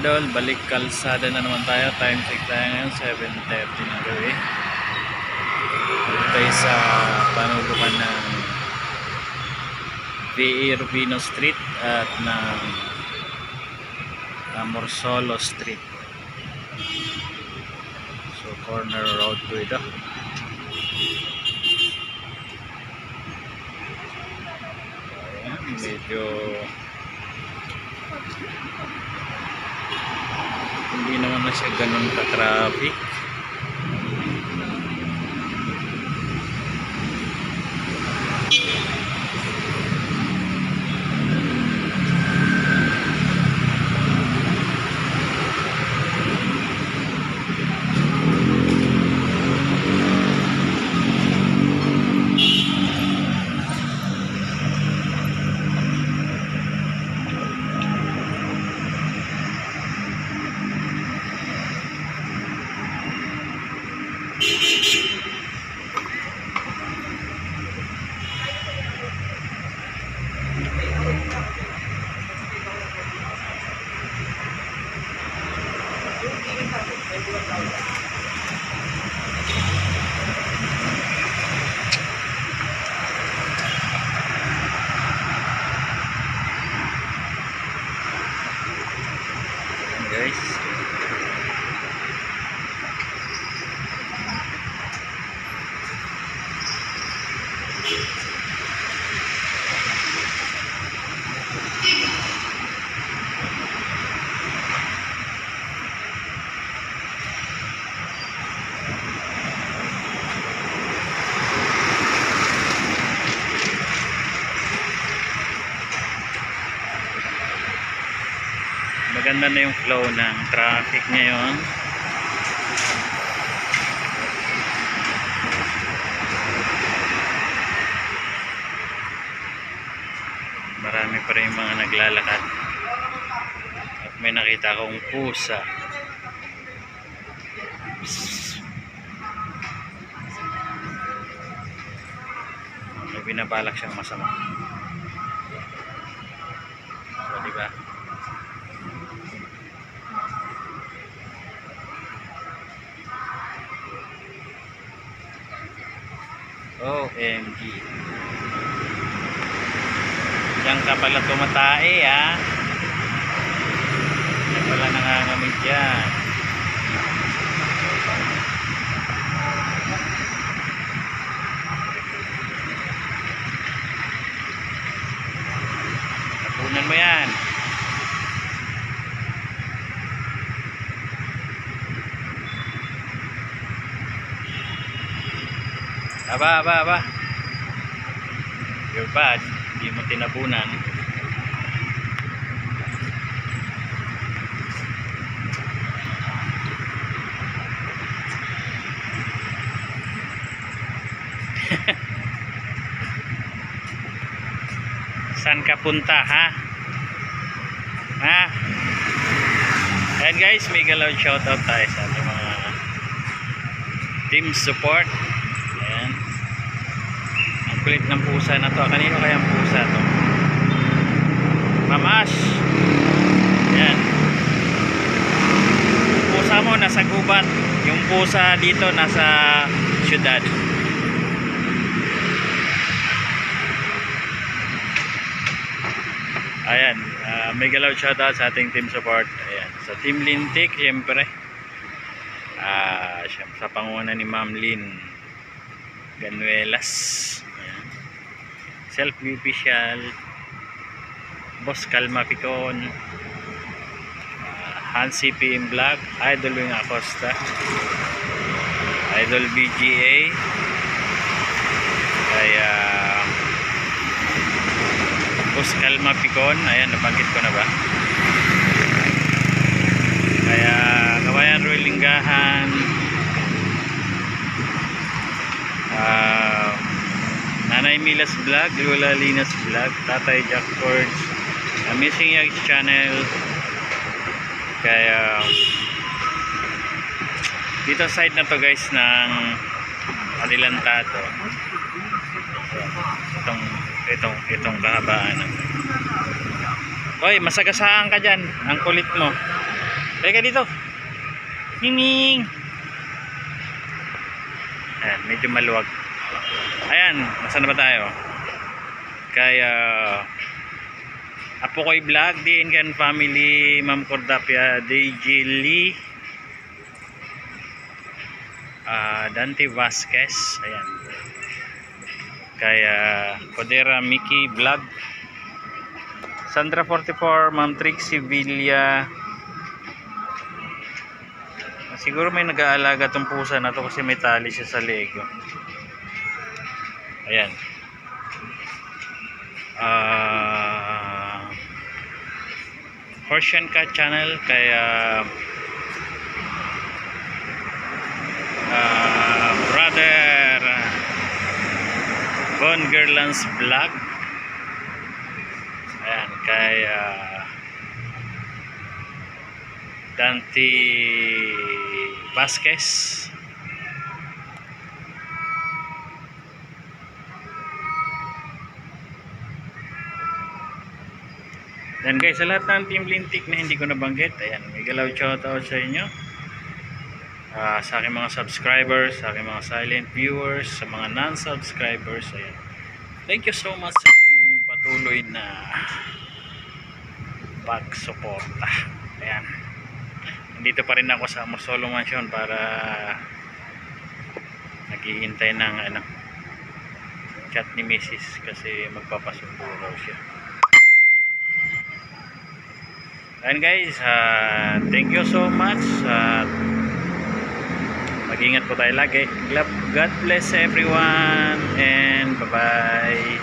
idol, balik kalsada na naman tayo. Time check tayo ngayon, 7:30 na gabi. Dito tayo sa panulukan ng V.A. Rubino Street at ng Morsolo Street. So corner road po ito. Ayan, medyo hindi naman na siya ganun ka-traffic. Guys, maganda na yung flow ng traffic ngayon. Marami pa rin mga naglalakad at may nakita akong pusa. May binabalak siyang masama. So, diba? OMG. Diyan ka pala tumatae, ha? Diyan pala nangangamit dyan. Tapunan mo yan. Aba. You're bad. Hindi mo tinapunan. Saan ka punta, ha? Ha? Ayan guys, may galaw shoutout tayo sa ating mga team support. Ayan. Ang kulit ng pusa na to. Kanino kaya ang pusa to? Mamash. Ayan. Yung pusa mo nasa gubat. Yung pusa dito nasa syudad. Ayan. May galaw shoutout sa ating team support. Ayan. Sa Team Lintik, siyempre. Sa panguna ni Ma'am Lynn Ganuelas. Ayan. Self-official Boss Calma Picon, Hansi PM Vlog, Idol Wing Acosta, Idol BGA, kaya Boss Calma Picon. Ayan, nabanggit ko na ba? Kaya Kawayan Roy Linggahan, Nanay Milas Vlog, Lola Linas Vlog, Tatay Jack Forge, Amazing Yags Channel. Kaya dito side na to guys ng Adelantado. Itong kahabaan. Hoy, masagasaan ka dyan. Ang kulit mo. Halika dito. Miming. Ayan, medyo maluwag. Ayan, nasaan na ba tayo? Kaya Apo Koy Vlog, DNGan Family, Ma'am Cordapia, DJ Lee, Dante Vasquez, ayan. Kaya Codera Mickey Vlog, Sandra 44, Ma'am Trixie Villa. Siguro may nag-aalaga tong pusa na to kasi may tali siya sa leeg. Ayan. Persian Cat Channel, kaya Brother Von Gerlands Vlog. Ayan, kaya Dante Vasquez. Then guys, sa lahat ng Team Lintik na hindi ko nabanggit, ayan, may galaw shoutout sa inyo. Sa aking mga subscribers, sa aking mga silent viewers, sa mga non-subscribers, ayan. Thank you so much sa inyong patuloy na pag-suporta. Ayan. Nandito pa rin ako sa Morsolo Mansion para naghihintay ng chat ni Mrs. kasi magpapasundo raw siya. Ayan guys, thank you so much. Mag-ingat po tayo lagi. God bless everyone and bye-bye.